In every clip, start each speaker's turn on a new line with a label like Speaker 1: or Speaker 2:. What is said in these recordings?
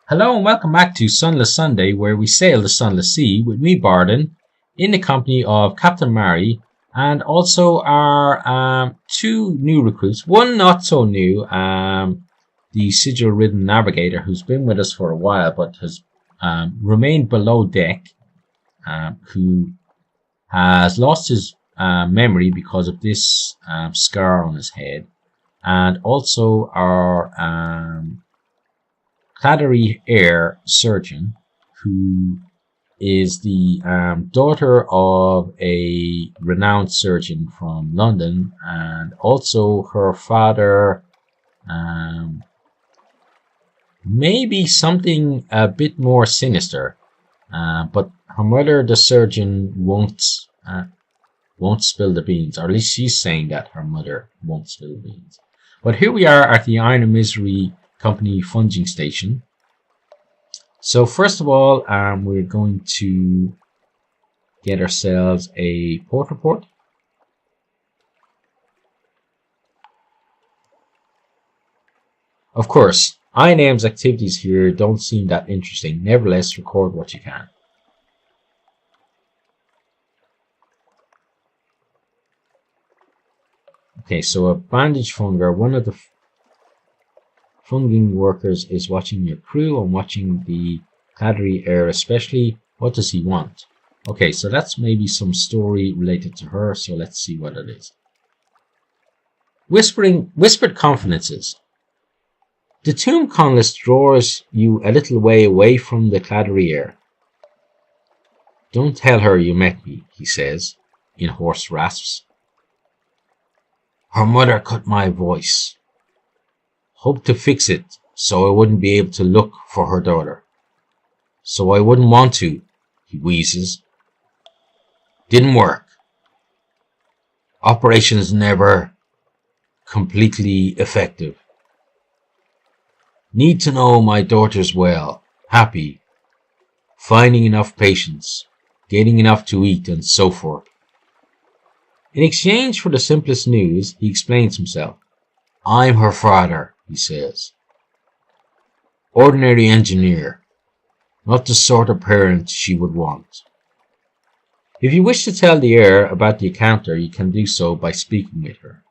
Speaker 1: Hello and welcome back to Sunless Sunday, where we sail the Sunless Sea with me, Bardon, in the company of Captain Mary and also our two new recruits. One not so new, the sigil-ridden navigator, who's been with us for a while but has remained below deck, who has lost his memory because of this scar on his head, and also our Clattery Air surgeon, who is the daughter of a renowned surgeon from London, and also her father maybe something a bit more sinister, but her mother, the surgeon, won't spill the beans, or at least she's saying that her mother won't spill the beans. But here we are at the Iron and Misery Company funging station. So first of all, we're going to get ourselves a port report. Of course, INM's activities here don't seem that interesting. Nevertheless, record what you can. Okay, so a bandage funger, one of the funging workers is watching your crew and watching the Clattery Air especially. What does he want? Okay, so that's maybe some story related to her, so let's see what it is. Whispered confidences. The tomb colonist draws you a little way away from the Clattery Air. Don't tell her you met me, he says, in hoarse rasps. Her mother cut my voice. Hoped to fix it so I wouldn't be able to look for her daughter. So I wouldn't want to, he wheezes. Didn't work. Operation's never completely effective. Need to know my daughter's well, happy, finding enough patients, getting enough to eat, and so forth. In exchange for the simplest news, he explains himself. I'm her father, he says. Ordinary engineer, not the sort of parent she would want. If you wish to tell the heir about the encounter, you can do so by speaking with her.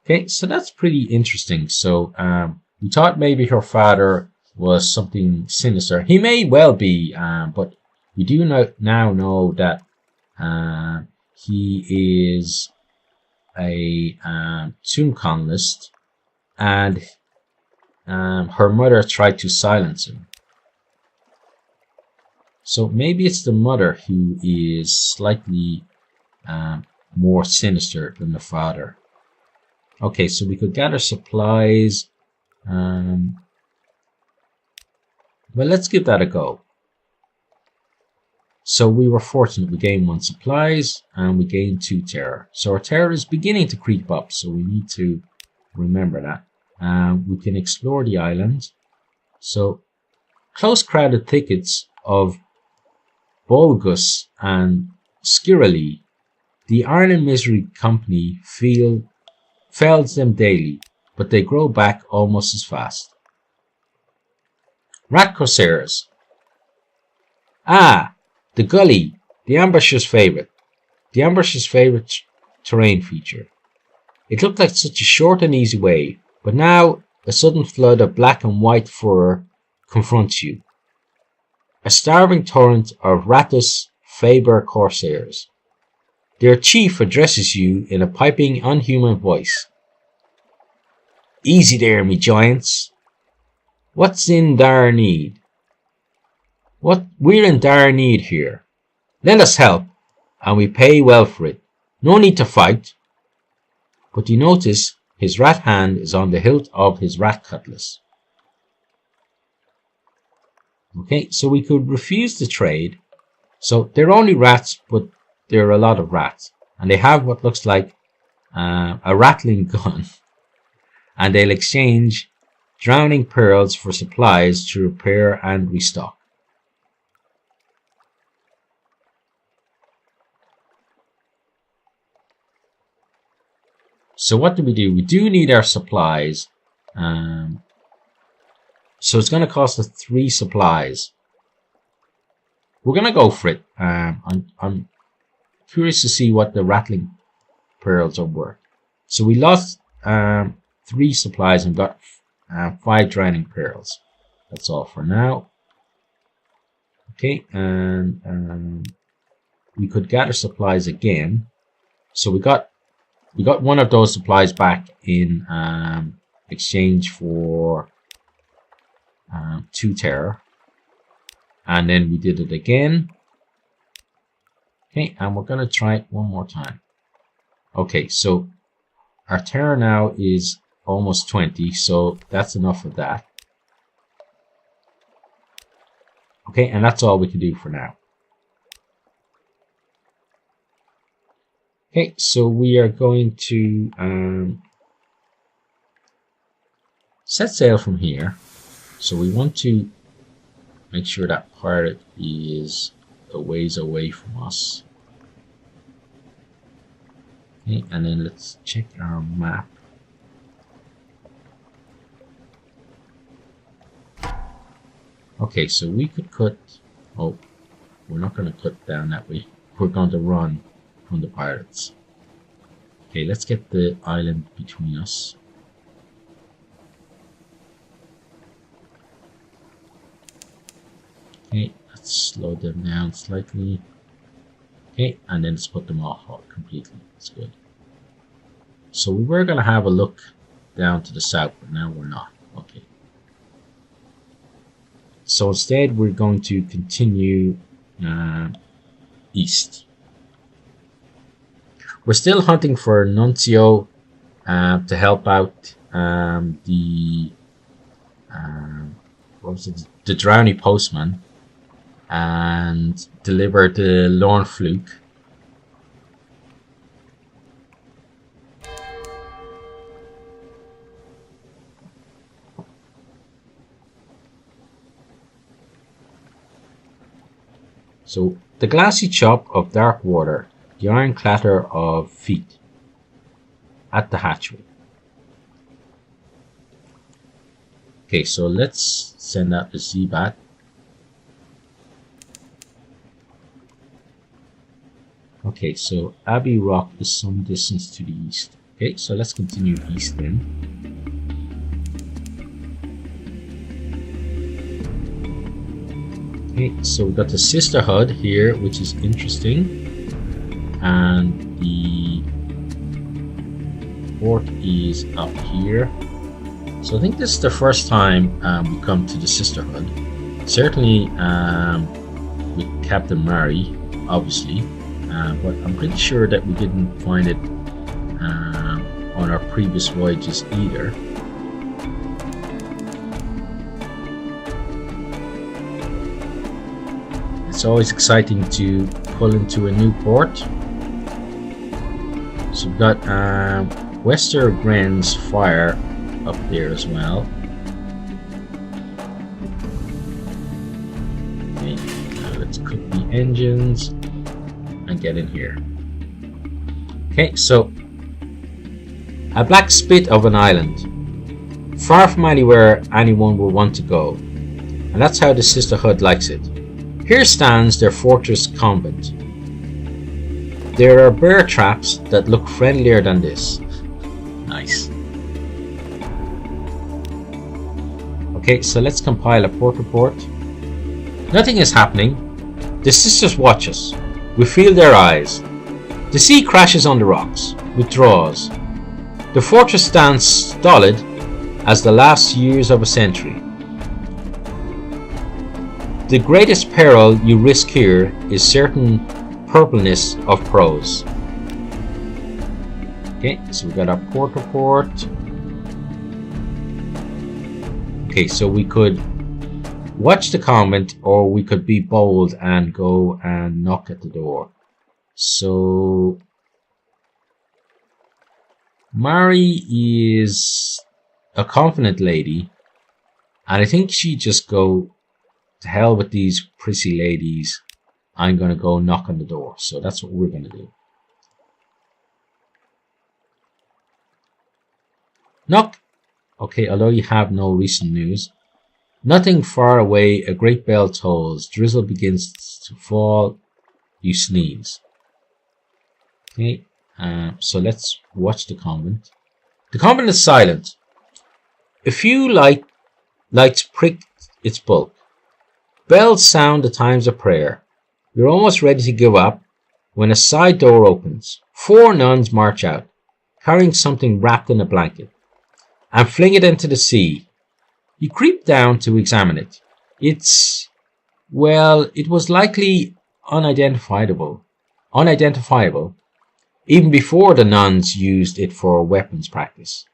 Speaker 1: Okay, so that's pretty interesting. So we thought maybe her father was something sinister. He may well be, but we do now know that he is a tomb colonist, and her mother tried to silence him. So maybe it's the mother who is slightly more sinister than the father. Okay, so we could gather supplies. Well, let's give that a go. So we were fortunate. We gained 1 supplies and we gained 2 terror. So our terror is beginning to creep up, so we need to remember that. We can explore the island. So close crowded thickets of bulgus and skirali, the Iron and Misery Company fells them daily, but they grow back almost as fast. Rat corsairs. Ah, the gully, the ambusher's favorite terrain feature. It looked like such a short and easy way, but now a sudden flood of black and white fur confronts you. A starving torrent of Ratus Faber corsairs. Their chief addresses you in a piping, unhuman voice. Easy there, me giants. What's in dire need? We're in dire need here. Let us help, and we pay well for it. No need to fight. But you notice his rat hand is on the hilt of his rat cutlass. Okay, so we could refuse the trade. So they're only rats, but there are a lot of rats. And they have what looks like a rattling gun. And they'll exchange drowning pearls for supplies to repair and restock. So what do? We do need our supplies. So it's going to cost us 3 supplies. We're going to go for it. I'm curious to see what the rattling pearls are worth. So we lost 3 supplies and got 5 drowning pearls. That's all for now. Okay, and we could gather supplies again. So we got one of those supplies back in exchange for 2 terror, and then we did it again. Okay, and we're gonna try it one more time. Okay, so our terror now is almost 20, so that's enough of that. Okay, and that's all we can do for now. Okay, so we are going to set sail from here. So we want to make sure that pirate is a ways away from us. Okay, and then let's check our map. Okay, so we could cut... Oh, we're not going to cut down that way. We're going to run from the pirates. Okay, let's get the island between us. Okay, let's slow them down slightly. Okay, and then let's put them off completely. That's good. So we were going to have a look down to the south, but now we're not. Okay. So instead, we're going to continue east. We're still hunting for Nuncio to help out the drowny postman and deliver the Lorn Fluke. So the glassy chop of dark water, the iron clatter of feet at the hatchway. Okay, so let's send out the Zeebat. Okay, so Abbey Rock is some distance to the east. Okay, so let's continue east then. Okay, so we've got the Sisterhood here, which is interesting. And the port is up here. So I think this is the first time we come to the Sisterhood. Certainly with Captain Mary, obviously. But I'm pretty sure that we didn't find it on our previous voyages either. It's always exciting to pull into a new port. So we've got Wester Gren's fire up there as well. Okay, now let's cook the engines and get in here. Okay, so a black spit of an island, far from anywhere anyone would want to go, and that's how the Sisterhood likes it. Here stands their fortress convent. There are bear traps that look friendlier than this. Nice. Okay, so let's compile a port report. Nothing is happening. The sisters watch us. We feel their eyes. The sea crashes on the rocks, withdraws. The fortress stands stolid as the last years of a century. The greatest peril you risk here is certain purpleness of prose. Okay, so we got our port report. Okay, so we could watch the convent, or we could be bold and go and knock at the door. So Mary is a confident lady, and I think she just go to hell with these prissy ladies. I'm gonna go knock on the door. So that's what we're gonna do. Knock. Okay, although you have no recent news. Nothing far away, a great bell tolls. Drizzle begins to fall. You sneeze. Okay, so let's watch the convent. The convent is silent. A few lights prick its bulk. Bells sound the times of prayer. You're almost ready to give up when a side door opens. 4 nuns march out, carrying something wrapped in a blanket, and fling it into the sea. You creep down to examine it. It was likely unidentifiable, even before the nuns used it for weapons practice.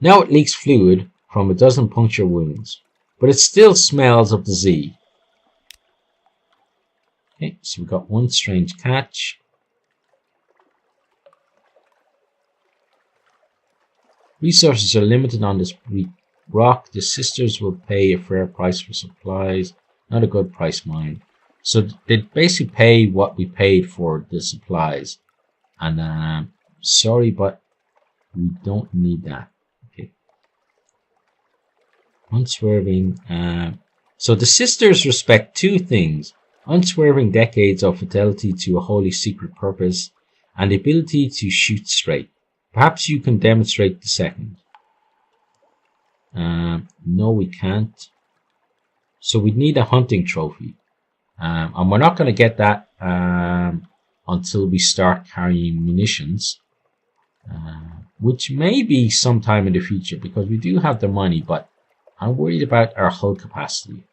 Speaker 1: Now it leaks fluid from a dozen puncture wounds, but it still smells of the sea. Okay, so we've got one strange catch. Resources are limited on this rock. The sisters will pay a fair price for supplies. Not a good price, mind. So they basically pay what we paid for the supplies. And sorry, but we don't need that. Okay. Unswerving. So the sisters respect 2 things: unswerving decades of fidelity to a wholly secret purpose, and the ability to shoot straight. Perhaps you can demonstrate the second. No, we can't. So we need a hunting trophy. And we're not going to get that until we start carrying munitions. Which may be sometime in the future, because we do have the money, but I'm worried about our hull capacity.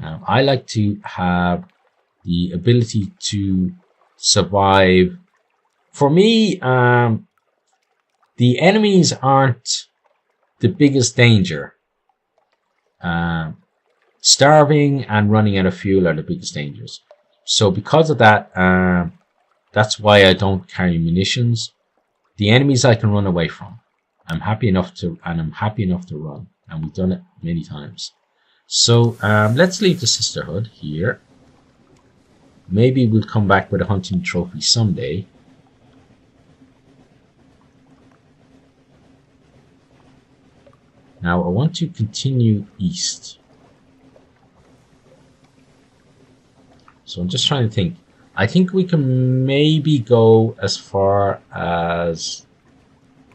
Speaker 1: I like to have the ability to survive. For me, the enemies aren't the biggest danger. Starving and running out of fuel are the biggest dangers. So because of that, that's why I don't carry munitions. The enemies I can run away from. I'm happy enough to run, and we've done it many times. So let's leave the sisterhood here. Maybe we'll come back with a hunting trophy someday. Now I want to continue east. So I'm just trying to think. I think we can maybe go as far as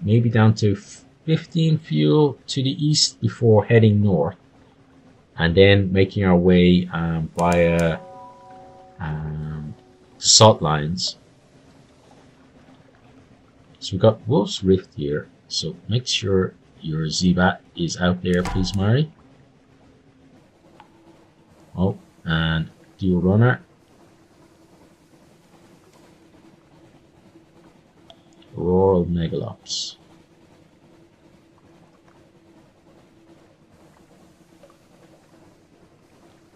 Speaker 1: maybe down to 15 fuel to the east before heading north, and then making our way via the salt lines. So we've got Wolf's Rift here, so make sure your Zebat is out there, please, Mari. Oh, and Dual Runner. Rural Megalops.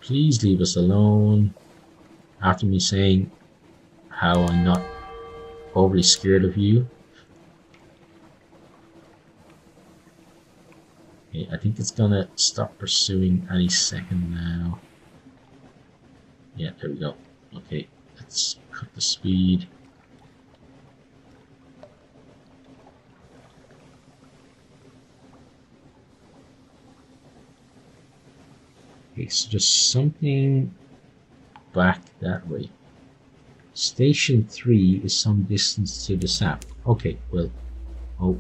Speaker 1: Please leave us alone. After me saying how I'm not overly scared of you. Okay, I think it's gonna stop pursuing any second now. Yeah, there we go. Okay, let's cut the speed. Okay, so just something back that way. Station 3 is some distance to the south. Okay, well, oh,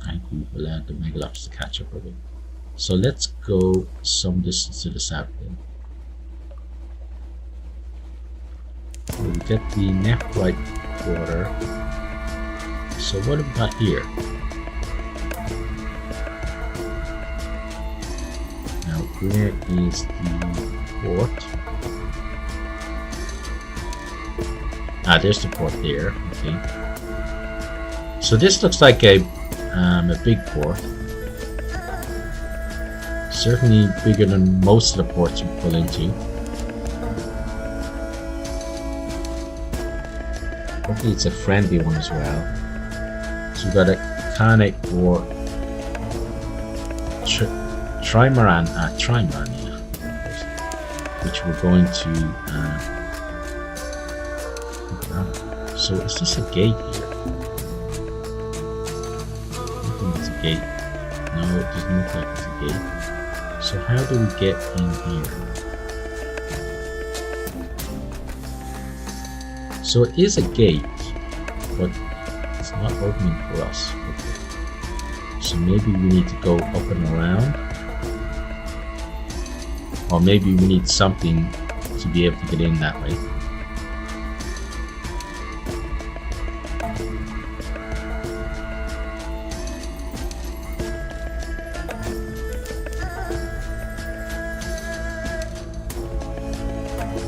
Speaker 1: thank you for allowing the Megalops to catch up with it. So let's go some distance to the south then. We get the Nephrite quarter. So what have we got here? Now where is the port? Ah, there's the port there. Okay. So this looks like a big port. Certainly bigger than most of the ports we pull into. Hopefully it's a friendly one as well. So we've got a Canik or Trimaran, yeah, which we're going to. So is this a gate here? I think it's a gate. No, it doesn't look like it's a gate. So how do we get in here? So it is a gate, but it's not opening for us. Okay. So maybe we need to go up and around. Or maybe we need something to be able to get in that way.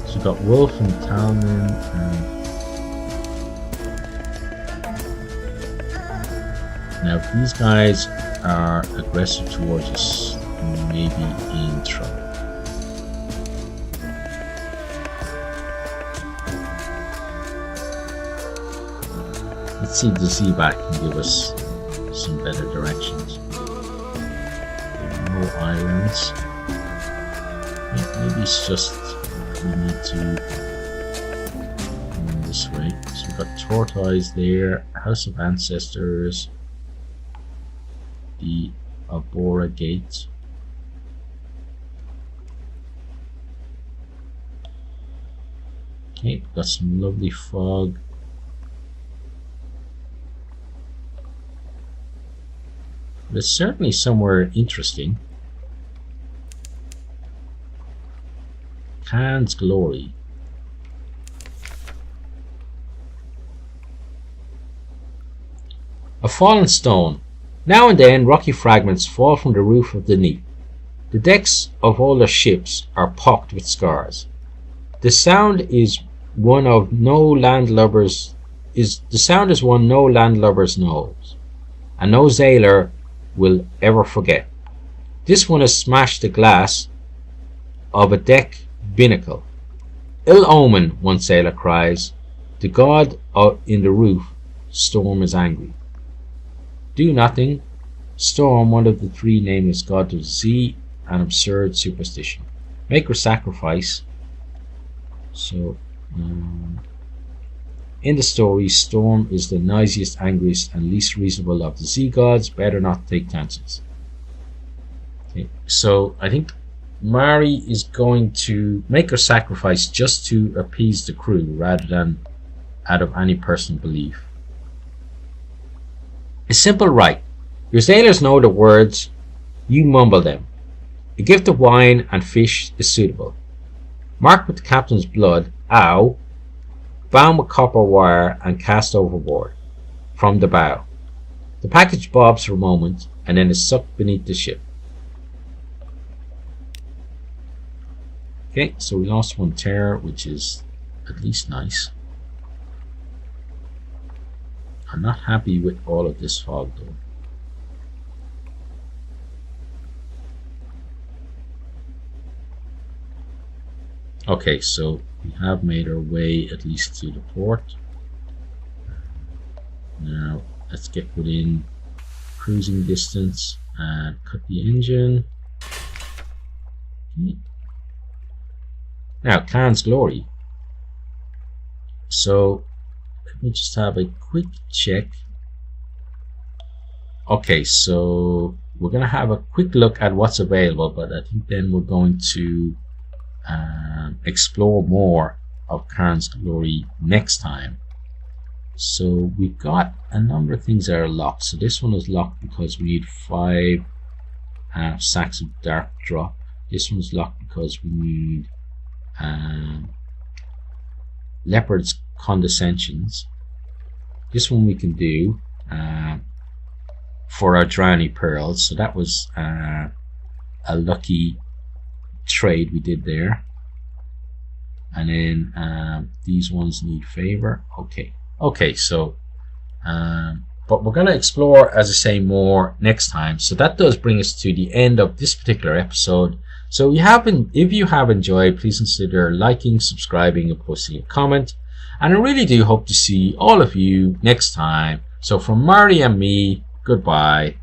Speaker 1: So we've got Wolf and Talman and now if these guys are aggressive towards us, we may be in trouble. Let's see if the Seaback can give us some better directions. No islands. Yeah, maybe it's just we need to go this way. So we've got Tortoise there, House of Ancestors, the Abora Gate. Okay, got some lovely fog. But it's certainly somewhere interesting. Khan's Glory. A fallen stone. Now and then rocky fragments fall from the roof of the neap. The decks of older ships are pocked with scars. The sound is one no landlubbers knows, and no sailor will ever forget. This one has smashed the glass of a deck binnacle. Ill omen, one sailor cries. The god in the roof storm is angry. Do nothing. Storm, one of the three nameless gods of the sea, an absurd superstition. Make her sacrifice. So, in the story, Storm is the noisiest, angriest, and least reasonable of the sea gods. Better not take chances. Okay, so I think Mari is going to make her sacrifice just to appease the crew rather than out of any personal belief. A simple rite. Your sailors know the words, you mumble them. A gift of wine and fish is suitable. Marked with the captain's blood, ow, bound with copper wire and cast overboard from the bow. The package bobs for a moment and then is sucked beneath the ship. Okay, so we lost one tear, which is at least nice. I'm not happy with all of this fog though. Okay, so we have made our way at least to the port. Now let's get within cruising distance and cut the engine. Okay. Now Khan's Glory. So let me just have a quick check. Okay, so we're gonna have a quick look at what's available, but I think then we're going to explore more of Khan's Glory next time. So we've got a number of things that are locked. So this one is locked because we need 5 sacks of dark drop. This one's locked because we need leopard's condescensions. This one we can do for our drowning pearls. So that was a lucky trade we did there. And then these ones need favor. Okay, so but we're going to explore, as I say, more next time. So that does bring us to the end of this particular episode. So if you have enjoyed, please consider liking, subscribing, and posting a comment. And I really do hope to see all of you next time. So from Mari and me, goodbye.